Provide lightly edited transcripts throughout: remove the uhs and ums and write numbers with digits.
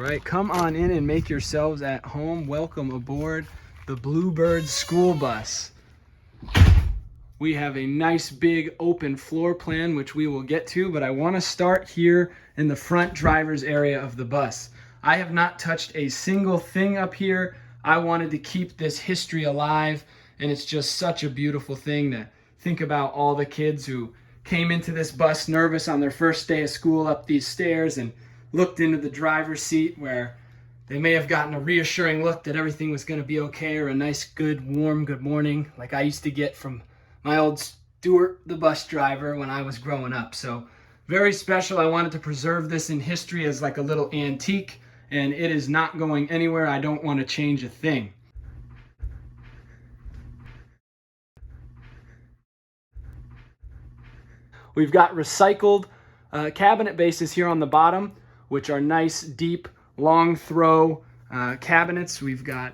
right, come on in and make yourselves at home. Welcome aboard the Bluebird school bus. We have a nice big open floor plan, which we will get to, but I want to start here in the front driver's area of the bus. I have not touched a single thing up here. I wanted to keep this history alive, and it's just such a beautiful thing to think about all the kids who came into this bus nervous on their first day of school up these stairs and looked into the driver's seat where they may have gotten a reassuring look that everything was going to be okay, or a nice, good, warm good morning like I used to get from my old Stuart, the bus driver, when I was growing up. So very special. I wanted to preserve this in history as like a little antique, and it is not going anywhere. I don't want to change a thing. We've got recycled cabinet bases here on the bottom, which are nice, deep, long throw cabinets. We've got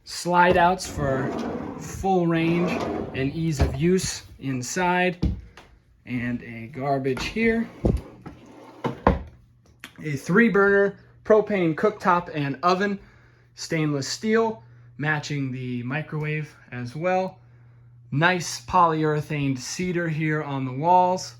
slide outs for full range and ease of use inside, and a garbage here. A 3-burner propane cooktop and oven, stainless steel, matching the microwave as well. Nice polyurethane cedar here on the walls,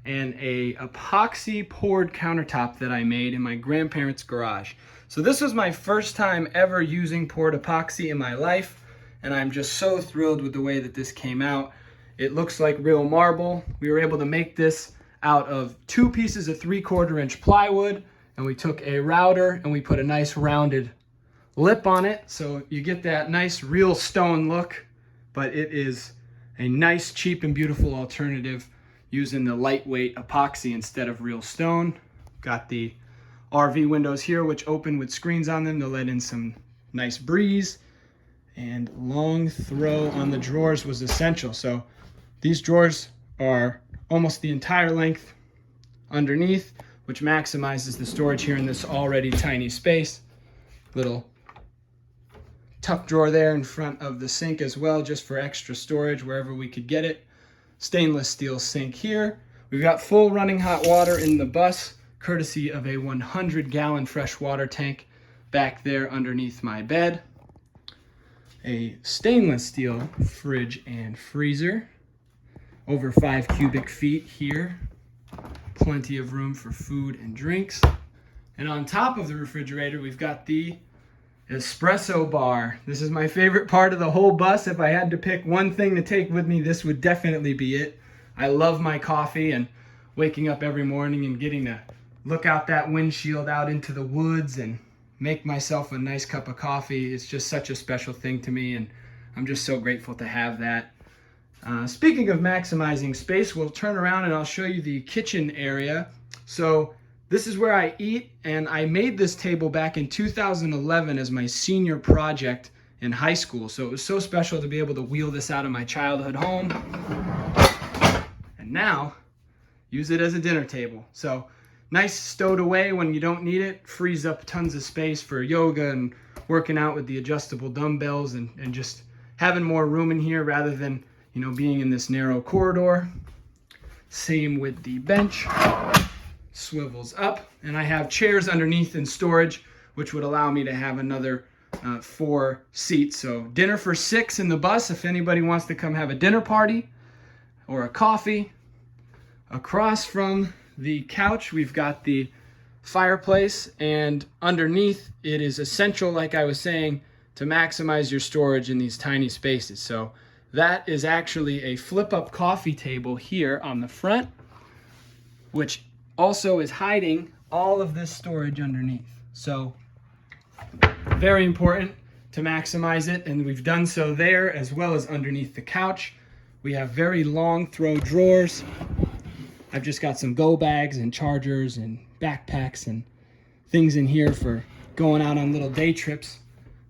and a epoxy poured countertop that I made in my grandparents' garage. So this was my first time ever using poured epoxy in my life, and I'm just so thrilled with the way that this came out. It looks like real marble. We were able to make this out of 2 pieces of 3/4 inch plywood, and we took a router and we put a nice rounded lip on it, so you get that nice real stone look, but it is a nice, cheap, and beautiful alternative using the lightweight epoxy instead of real stone. Got the RV windows here, which open with screens on them to let in some nice breeze, and long throw on the drawers was essential. So these drawers are almost the entire length underneath, which maximizes the storage here in this already tiny space. Little tuck drawer there in front of the sink as well, just for extra storage wherever we could get it. Stainless steel sink here. We've got full running hot water in the bus, courtesy of a 100-gallon fresh water tank back there underneath my bed. A stainless steel fridge and freezer, over 5 cubic feet here. Plenty of room for food and drinks. And on top of the refrigerator, we've got the Espresso Bar. This is my favorite part of the whole bus. If I had to pick one thing to take with me, this would definitely be it. I love my coffee, and waking up every morning and getting to look out that windshield out into the woods and make myself a nice cup of coffee is just such a special thing to me, and I'm just so grateful to have that. Speaking of maximizing space, we'll turn around and I'll show you the kitchen area. So this is where I eat, and I made this table back in 2011 as my senior project in high school. So it was so special to be able to wheel this out of my childhood home, and now use it as a dinner table. So nice stowed away when you don't need it, frees up tons of space for yoga and working out with the adjustable dumbbells, and just having more room in here rather than, you know, being in this narrow corridor. Same with the bench. Swivels up, and I have chairs underneath in storage, which would allow me to have another 4 seats. So dinner for 6 in the bus if anybody wants to come have a dinner party or a coffee. Across from the couch, we've got the fireplace, and underneath it is essential, like I was saying, to maximize your storage in these tiny spaces. So that is actually a flip-up coffee table here on the front, which also is hiding all of this storage underneath. So very important to maximize it, and we've done so there as well as underneath the couch. We have very long throw drawers. I've just got some go bags and chargers and backpacks and things in here for going out on little day trips.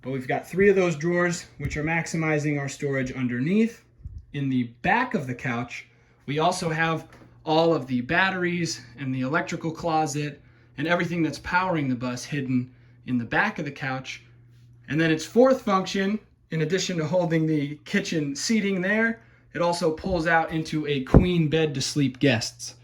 But we've got 3 of those drawers, which are maximizing our storage underneath. In the back of the couch, we also have all of the batteries and the electrical closet and everything that's powering the bus hidden in the back of the couch. And then its 4th function, in addition to holding the kitchen seating there, it also pulls out into a queen bed to sleep guests.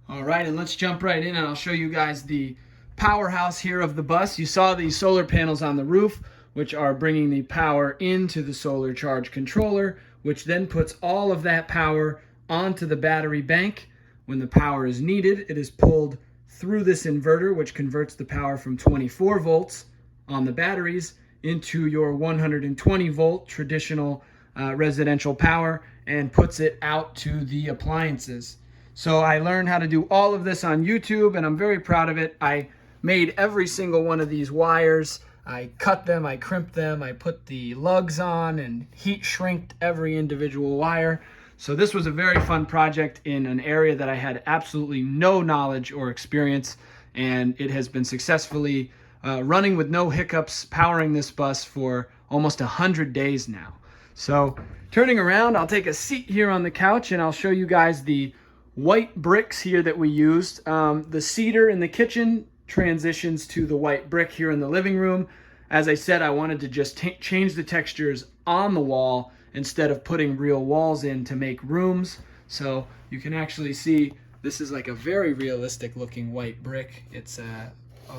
All right, and let's jump right in, and I'll show you guys the powerhouse here of the bus. You saw the solar panels on the roof, which are bringing the power into the solar charge controller, which then puts all of that power onto the battery bank. When the power is needed, it is pulled through this inverter, which converts the power from 24 volts on the batteries into your 120 volt traditional residential power and puts it out to the appliances. So I learned how to do all of this on YouTube, and I'm very proud of it. I made every single one of these wires. I cut them, I crimped them, I put the lugs on and heat shrinked every individual wire. So this was a very fun project in an area that I had absolutely no knowledge or experience, and it has been successfully running with no hiccups, powering this bus for almost 100 days now. So turning around, I'll take a seat here on the couch and I'll show you guys the white bricks here that we used. The cedar in the kitchen transitions to the white brick here in the living room. As I said, I wanted to just change the textures on the wall instead of putting real walls in to make rooms. So you can actually see this is like a very realistic looking white brick. It's a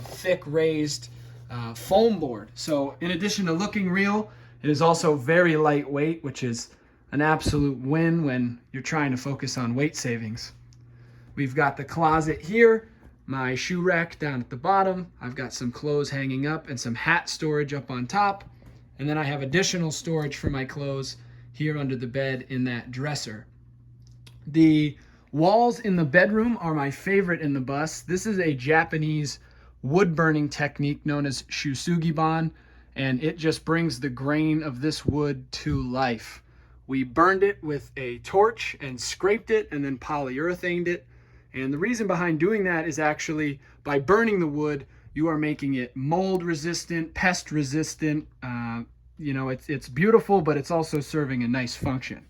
thick raised foam board. So in addition to looking real, it is also very lightweight, which is an absolute win when you're trying to focus on weight savings. We've got the closet here, my shoe rack down at the bottom. I've got some clothes hanging up and some hat storage up on top. And then I have additional storage for my clothes here under the bed in that dresser. The walls in the bedroom are my favorite in the bus. This is a Japanese wood burning technique known as shusugiban, and it just brings the grain of this wood to life. We burned it with a torch and scraped it and then polyurethaned it. And the reason behind doing that is actually by burning the wood, you are making it mold resistant, pest resistant. It's beautiful, but it's also serving a nice function.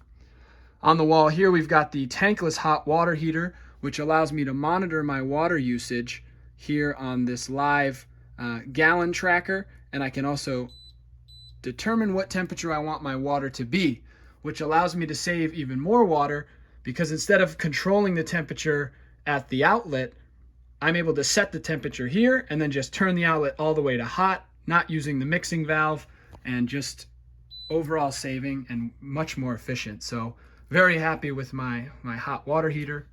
On the wall here, we've got the Tankless hot water heater, which allows me to monitor my water usage here on this live gallon tracker. And I can also determine what temperature I want my water to be, which allows me to save even more water, because instead of controlling the temperature at the outlet, I'm able to set the temperature here and then just turn the outlet all the way to hot, not using the mixing valve, and just overall saving and much more efficient. So very happy with my hot water heater.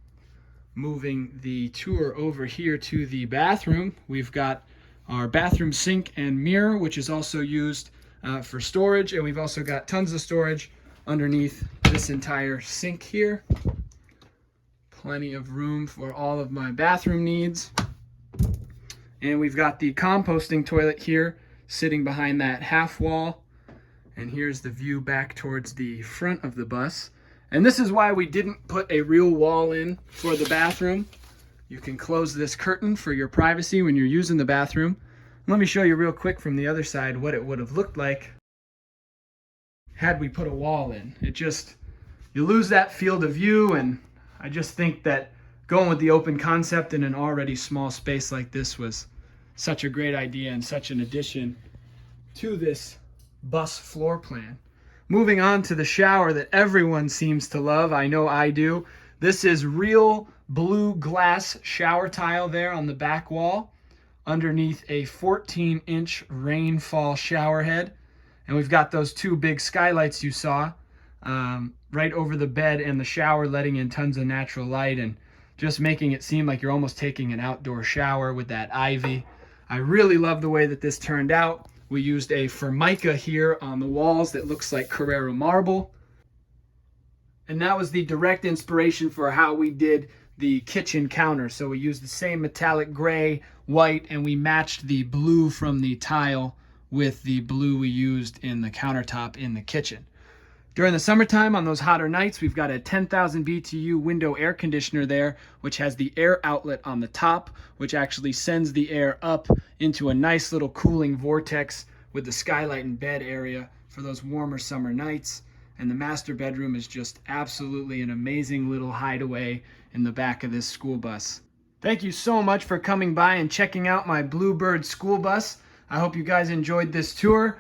Moving the tour over here to the bathroom, we've got our bathroom sink and mirror, which is also used for storage, and we've also got tons of storage underneath this entire sink here. Plenty of room for all of my bathroom needs. And we've got the composting toilet here sitting behind that half wall. And here's the view back towards the front of the bus. And this is why we didn't put a real wall in for the bathroom. You can close this curtain for your privacy when you're using the bathroom. Let me show you real quick from the other side what it would have looked like had we put a wall in. You lose that field of view, and I just think that going with the open concept in an already small space like this was such a great idea and such an addition to this bus floor plan. Moving on to the shower that everyone seems to love. I know I do. This is real blue glass shower tile there on the back wall underneath a 14-inch rainfall shower head. And we've got those two big skylights you saw right over the bed and the shower, letting in tons of natural light and just making it seem like you're almost taking an outdoor shower with that ivy. I really love the way that this turned out. We used a Formica here on the walls that looks like Carrara marble. And that was the direct inspiration for how we did the kitchen counter. So we used the same metallic gray, white, and we matched the blue from the tile with the blue we used in the countertop in the kitchen. During the summertime, on those hotter nights, we've got a 10,000 BTU window air conditioner there, which has the air outlet on the top, which actually sends the air up into a nice little cooling vortex with the skylight and bed area for those warmer summer nights. And the master bedroom is just absolutely an amazing little hideaway in the back of this school bus. Thank you so much for coming by and checking out my Bluebird school bus. I hope you guys enjoyed this tour.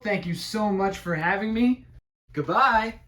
Thank you so much for having me. Goodbye.